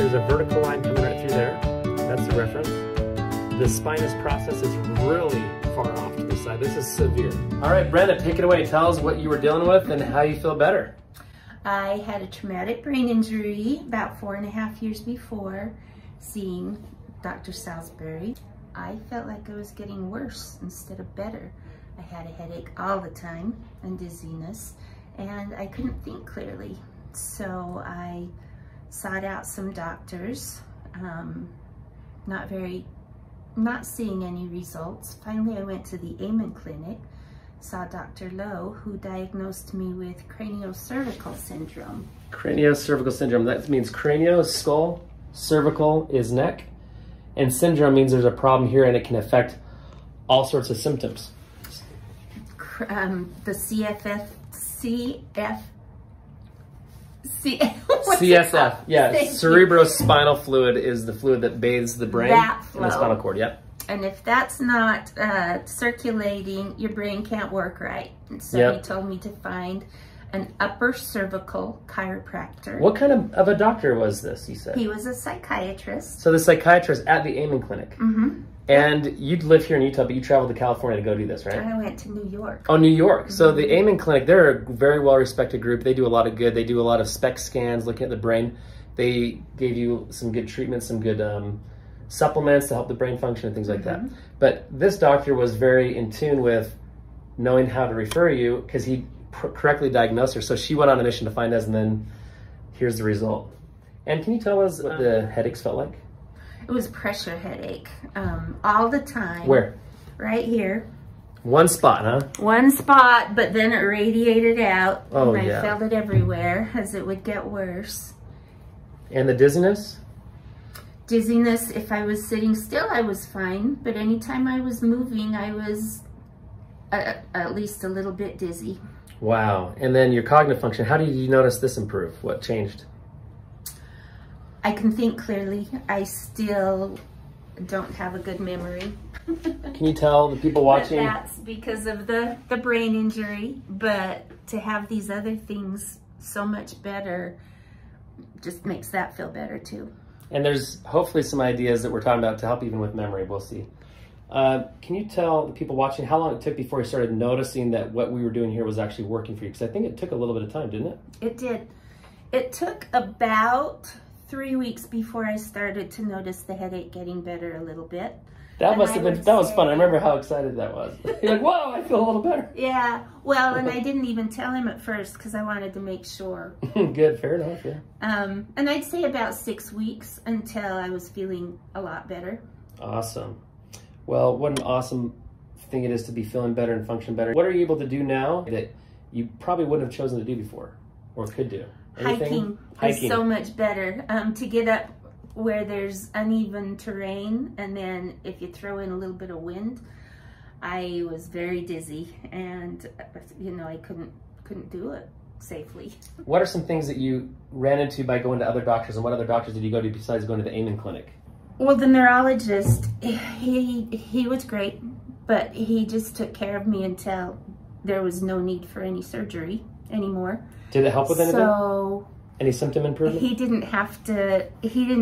there's a vertical line coming right through there. That's the reference. The spinous process is really far off to the side. This is severe. All right, Brenda, take it away. Tell us what you were dealing with and how you feel better. I had a traumatic brain injury about 4.5 years before seeing Dr. Salisbury. I felt like I was getting worse instead of better. I had a headache all the time and dizziness, and I couldn't think clearly. So I sought out some doctors, not seeing any results. Finally, I went to the Amen Clinic, saw Dr. Lowe, who diagnosed me with cranio-cervical syndrome. Cranio-cervical syndrome, that means cranial is skull, cervical is neck, and syndrome means there's a problem here and it can affect all sorts of symptoms. The CSF, yeah, cerebrospinal fluid is the fluid that bathes the brain and the spinal cord, yep. And if that's not circulating, your brain can't work right. And so he told me to find an Upper Cervical Chiropractor. What kind of a doctor was this, he said? He was a psychiatrist. So the psychiatrist at the Amen Clinic. Mm-hmm. And you'd live here in Utah, but you traveled to California to go do this, right? I went to New York. Oh, New York. So the Amen Clinic, they're a very well-respected group. They do a lot of good. They do a lot of SPECT scans, looking at the brain. They gave you some good treatments, some good supplements to help the brain function and things like that. But this doctor was very in tune with knowing how to refer you because he correctly diagnosed her. So she went on a mission to find us, and then here's the result. And can you tell us what the headaches felt like? It was pressure headache all the time. Where? Right here. One spot, huh? One spot, but then it radiated out. Oh, and yeah. I felt it everywhere as it would get worse. And the dizziness? Dizziness, if I was sitting still, I was fine. But anytime I was moving, I was at least a little bit dizzy. Wow. And then your cognitive function, how did you notice this improve? What changed? I can think clearly. I still don't have a good memory. Can you tell the people watching? But that's because of the brain injury. But to have these other things so much better just makes that feel better too. And there's hopefully some ideas that we're talking about to help even with memory. We'll see. Can you tell the people watching how long it took before you started noticing that what we were doing here was actually working for you? Because I think it took a little bit of time, didn't it? It did. It took about 3 weeks before I started to notice the headache getting better a little bit. That must have been, that was fun. I remember how excited that was. You're like, whoa, I feel a little better. Yeah, well, and I didn't even tell him at first because I wanted to make sure. Good, fair enough, yeah. And I'd say about 6 weeks until I was feeling a lot better. Awesome. Well, what an awesome thing it is to be feeling better and function better. What are you able to do now that you probably wouldn't have chosen to do before or could do? Anything? Hiking is so much better. To get up where there's uneven terrain, and then if you throw in a little bit of wind, I was very dizzy, and you know, I couldn't do it safely. What are some things that you ran into by going to other doctors, and what other doctors did you go to besides going to the Amen Clinic? Well, the neurologist, he was great, but he just took care of me until there was no need for any surgery anymore. Did it help with anything? So, any symptom improvement? He didn't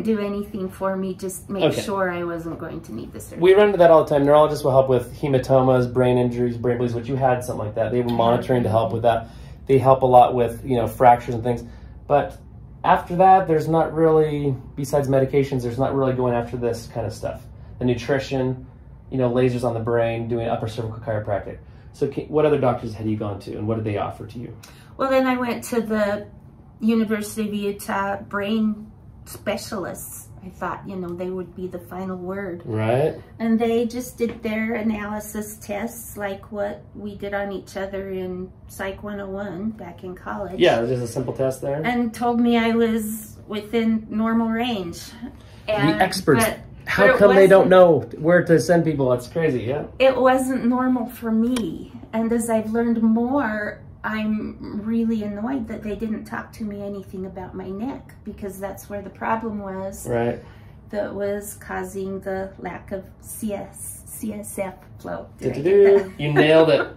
do anything for me, just make sure I wasn't going to need the surgery. We run into that all the time. Neurologists will help with hematomas, brain injuries, brain bleeds, which you had something like that. They were monitoring to help with that. They help a lot with, you know, fractures and things. But after that, there's not really, besides medications, there's not really going after this kind of stuff. The nutrition, you know, lasers on the brain, doing Upper Cervical Chiropractic. So what other doctors had you gone to, and what did they offer to you? Well, then I went to the University of Utah brain specialists. I thought, you know, they would be the final word. Right. And they just did their analysis tests like what we did on each other in Psych 101 back in college. Yeah, it was just a simple test there. And told me I was within normal range. And, the experts, how come they don't know where to send people? That's crazy, yeah. It wasn't normal for me. And as I've learned more, I'm really annoyed that they didn't talk to me anything about my neck, because that's where the problem was. Right. That was causing the lack of CSF flow. You nailed it.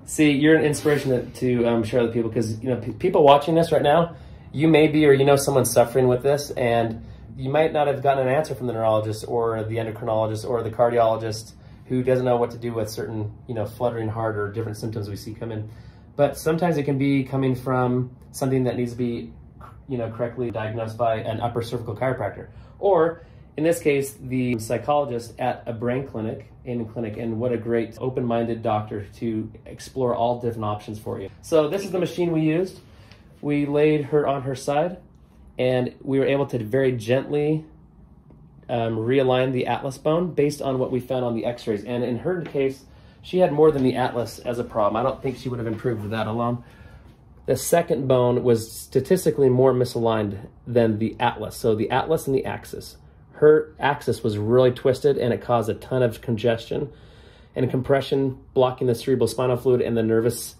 See, you're an inspiration to share with people, because you know, people watching this right now, you may be, or you know, someone suffering with this, and you might not have gotten an answer from the neurologist or the endocrinologist or the cardiologist who doesn't know what to do with certain, fluttering heart or different symptoms we see come in. But sometimes it can be coming from something that needs to be, correctly diagnosed by an upper cervical chiropractor. Or in this case, the psychologist at a brain clinic, Amen Clinic, and what a great open-minded doctor to explore all different options for you. So this is the machine we used. We laid her on her side, and we were able to very gently realign the atlas bone based on what we found on the x-rays. And in her case, she had more than the atlas as a problem. I don't think she would have improved with that alone. The second bone was statistically more misaligned than the atlas. So the atlas and the axis. Her axis was really twisted, and it caused a ton of congestion and compression, blocking the cerebral spinal fluid and the nervous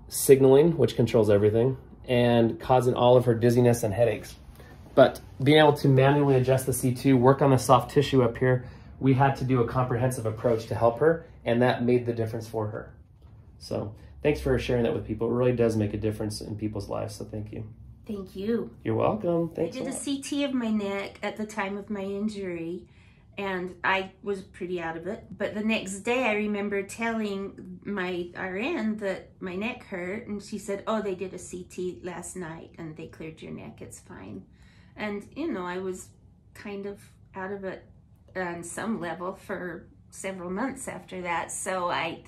signaling, which controls everything, and causing all of her dizziness and headaches. But being able to manually adjust the C2, work on the soft tissue up here, we had to do a comprehensive approach to help her, and that made the difference for her. So thanks for sharing that with people. It really does make a difference in people's lives, so thank you. Thank you. You're welcome. Thanks. I did a CT of my neck at the time of my injury, and I was pretty out of it. But the next day, I remember telling my RN that my neck hurt, and she said, "Oh, they did a CT last night, and they cleared your neck. It's fine." And, I was kind of out of it on some level for several months after that. So I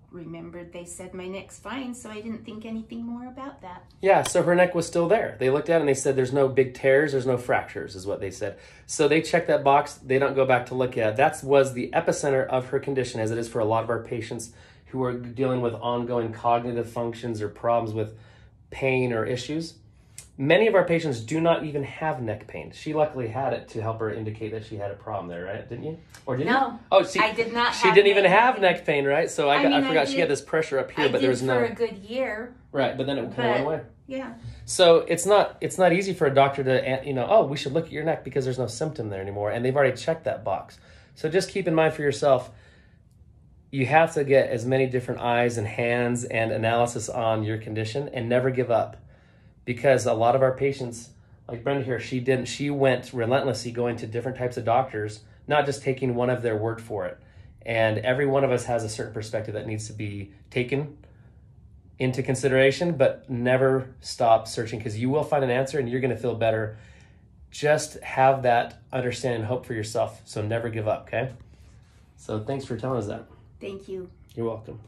remembered they said my neck's fine, so I didn't think anything more about that. Yeah, so her neck was still there. They looked at it and they said there's no big tears, there's no fractures, is what they said. So they checked that box. They don't go back to look at it. That was the epicenter of her condition, as it is for a lot of our patients who are dealing with ongoing cognitive functions or problems with pain or issues. Many of our patients do not even have neck pain. She luckily had it to help her indicate that she had a problem there, right? Didn't you? Or did you? No. Oh, I did not. She didn't even have neck pain, right? So I forgot she had this pressure up here, but there was no. for a good year. Right, but then it kind of went away. Yeah. So it's not easy for a doctor to, oh, we should look at your neck because there's no symptom there anymore, and they've already checked that box. So just keep in mind for yourself, you have to get as many different eyes and hands and analysis on your condition, and never give up. Because a lot of our patients, like Brenda here, she went relentlessly going to different types of doctors, not just taking one of their word for it. And every one of us has a certain perspective that needs to be taken into consideration, but never stop searching, because you will find an answer and you're going to feel better. Just have that understanding and hope for yourself. So never give up, okay? So thanks for telling us that. Thank you. You're welcome.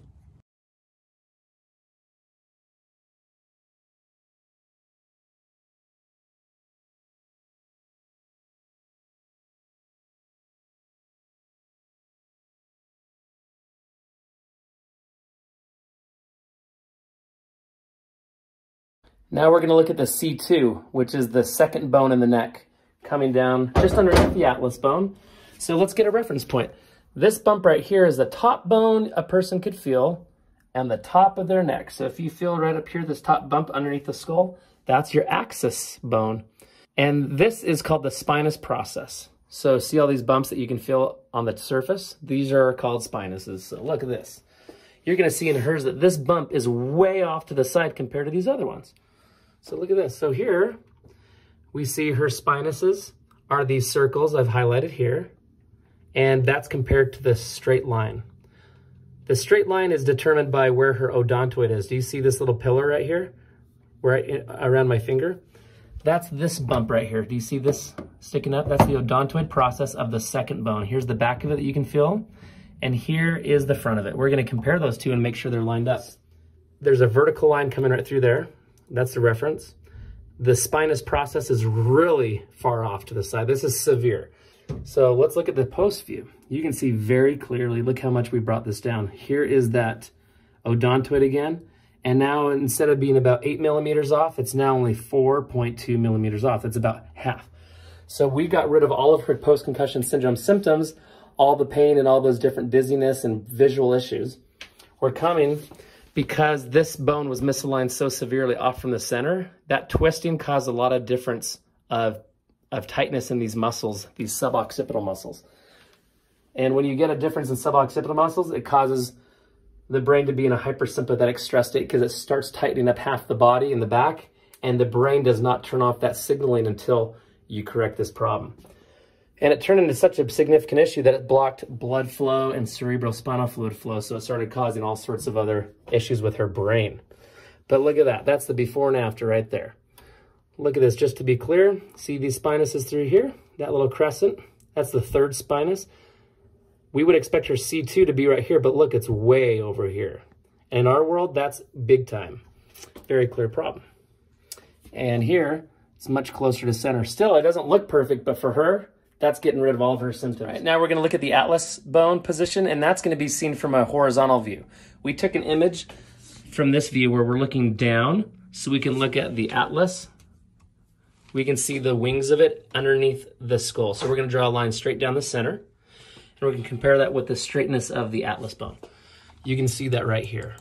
Now we're going to look at the C2, which is the second bone in the neck, coming down just underneath the atlas bone. So let's get a reference point. This bump right here is the top bone a person could feel and the top of their neck. So if you feel right up here, this top bump underneath the skull, that's your axis bone. And this is called the spinous process. So see all these bumps that you can feel on the surface? These are called spinuses. So look at this. You're going to see in hers that this bump is way off to the side compared to these other ones. So look at this. So here we see her spinuses are these circles I've highlighted here, and that's compared to the straight line. The straight line is determined by where her odontoid is. Do you see this little pillar right here, around my finger? That's this bump right here. Do you see this sticking up? That's the odontoid process of the second bone. Here's the back of it that you can feel, and here is the front of it. We're going to compare those two and make sure they're lined up. There's a vertical line coming right through there. That's the reference. The spinous process is really far off to the side. This is severe. So let's look at the post view. You can see very clearly, look how much we brought this down. Here is that odontoid again. And now instead of being about 8 millimeters off, it's now only 4.2 millimeters off. That's about half. So we got rid of all of her post-concussion syndrome symptoms, all the pain and all those different dizziness and visual issues were coming because this bone was misaligned so severely off from the center. That twisting caused a lot of difference of tightness in these muscles, these suboccipital muscles. And when you get a difference in suboccipital muscles, it causes the brain to be in a hypersympathetic stress state because it starts tightening up half the body in the back, and the brain does not turn off that signaling until you correct this problem. And it turned into such a significant issue that it blocked blood flow and cerebrospinal fluid flow, so it started causing all sorts of other issues with her brain. But look at that. That's the before and after right there. Look at this, just to be clear. See these spinuses through here? That little crescent? That's the third spinous. We would expect her C2 to be right here, but look, it's way over here. And in our world, that's big time. Very clear problem. And here, it's much closer to center. Still, it doesn't look perfect, but for her, that's getting rid of all of her symptoms. Right, now we're going to look at the atlas bone position, and that's going to be seen from a horizontal view. We took an image from this view where we're looking down, so we can look at the atlas. We can see the wings of it underneath the skull. So we're going to draw a line straight down the center, and we can compare that with the straightness of the atlas bone. You can see that right here.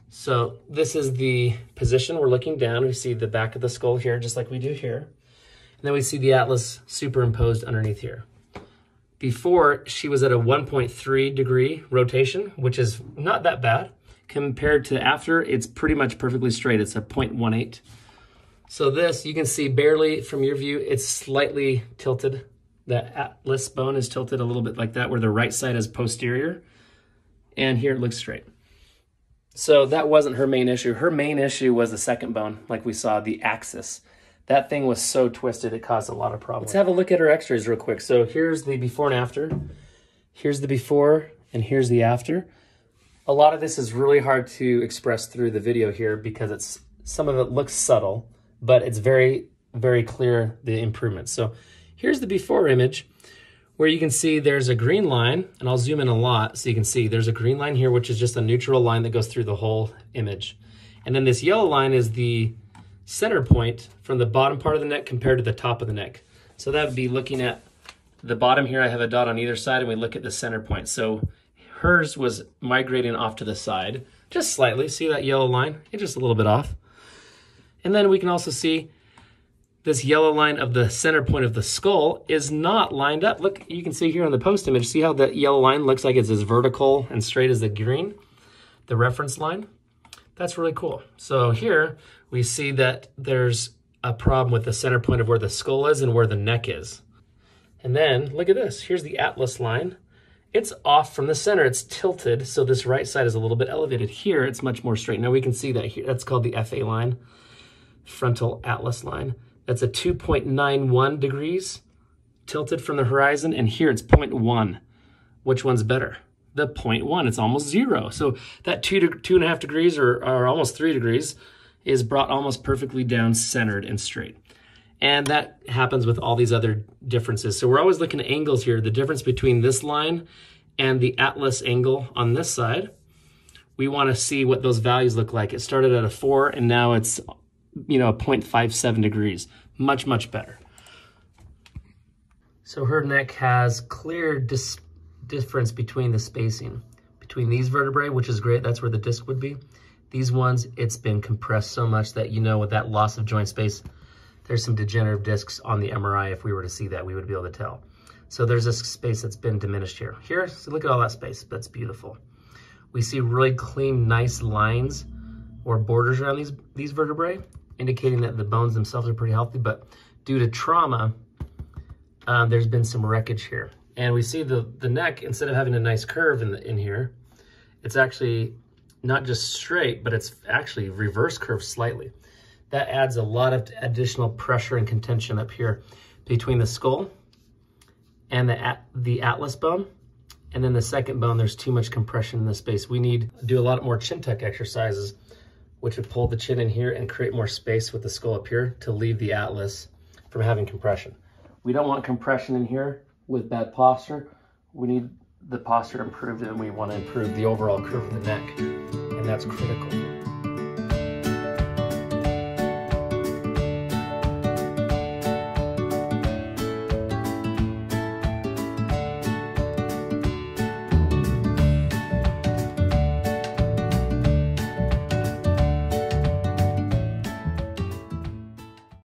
So this is the position. We're looking down. We see the back of the skull here, just like we do here. And then we see the atlas superimposed underneath here. Before, she was at a 1.3 degree rotation, which is not that bad. Compared to after, it's pretty much perfectly straight. It's a 0.18. So this, you can see barely from your view, it's slightly tilted. The atlas bone is tilted a little bit like that, where the right side is posterior. And here it looks straight. So that wasn't her main issue. Her main issue was the second bone, like we saw, the axis. That thing was so twisted, it caused a lot of problems. Let's have a look at her x-rays real quick. So here's the before and after. Here's the before, and here's the after. A lot of this is really hard to express through the video here because some of it looks subtle, but it's very, very clear, the improvement. So here's the before image where you can see there's a green line, and I'll zoom in a lot so you can see there's a green line here, which is just a neutral line that goes through the whole image. And then this yellow line is the center point from the bottom part of the neck compared to the top of the neck. So that would be looking at the bottom here. I have a dot on either side, and we look at the center point. So hers was migrating off to the side, just slightly. See that yellow line? It's just a little bit off. And then we can also see this yellow line of the center point of the skull is not lined up. Look, you can see here on the post image, see how the yellow line looks like it's as vertical and straight as the green, the reference line? That's really cool. So here we see that there's a problem with the center point of where the skull is and where the neck is. And then look at this. Here's the atlas line. It's off from the center. It's tilted, so this right side is a little bit elevated. Here, it's much more straight. Now we can see that here. That's called the FA line, frontal atlas line. That's a 2.91 degrees tilted from the horizon, and here it's 0.1. Which one's better? The 0.1, it's almost 0. So that 2.5 degrees or almost 3 degrees is brought almost perfectly down, centered and straight. And that happens with all these other differences. So we're always looking at angles here. The difference between this line and the atlas angle on this side, we want to see what those values look like. It started at a 4 and now it's, you know, 0.57 degrees. Much, much better. So her neck has clear difference between the spacing. Between these vertebrae, which is great, that's where the disc would be. These ones, it's been compressed so much that, you know, with that loss of joint space, there's some degenerative discs on the MRI. If we were to see that, we would be able to tell. So there's this space that's been diminished here. Here, so look at all that space. That's beautiful. We see really clean, nice lines or borders around these vertebrae, indicating that the bones themselves are pretty healthy, but due to trauma, there's been some wreckage here. And we see the neck, instead of having a nice curve in here, it's actually not just straight, but it's actually reverse curved slightly. That adds a lot of additional pressure and contention up here between the skull and the atlas bone. And then the second bone, there's too much compression in the space. We need to do a lot more chin tuck exercises, which would pull the chin in here and create more space with the skull up here to leave the atlas from having compression. We don't want compression in here with bad posture. We need the posture improved, and we want to improve the overall curve of the neck, and that's critical.